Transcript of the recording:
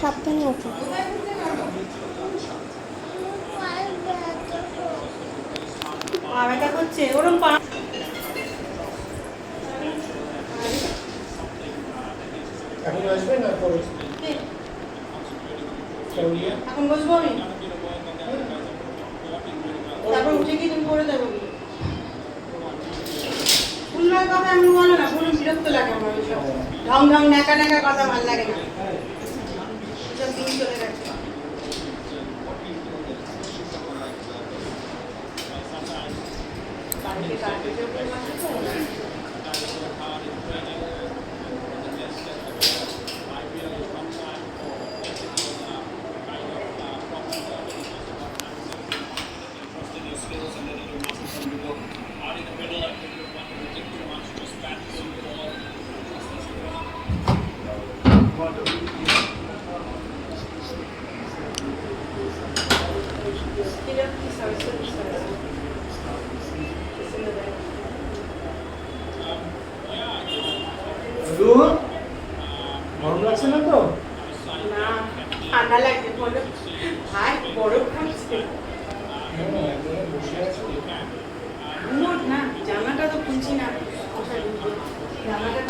সাবধানে ওঠো। ব্যথা করছে ওরম পা। এখন আসবে না পরে? এখন বসবো আমি, তারপর উঠে কি তুমি করে দেবো? ফুলবার কথা আমি বলো না, পুরো বিরক্ত লাগে আমার ওইসব ঢং ঢং ন্যাকা ন্যাকা কথা ভালো লাগে না। সব দিন চলে গেছে। গরম লাগছে না তো? না ঠান্ডা লাগছে, বলো ভাই বরফ খাচ্ছে। বসে আছি। না জামাটা তো খুলছি না, জামাটা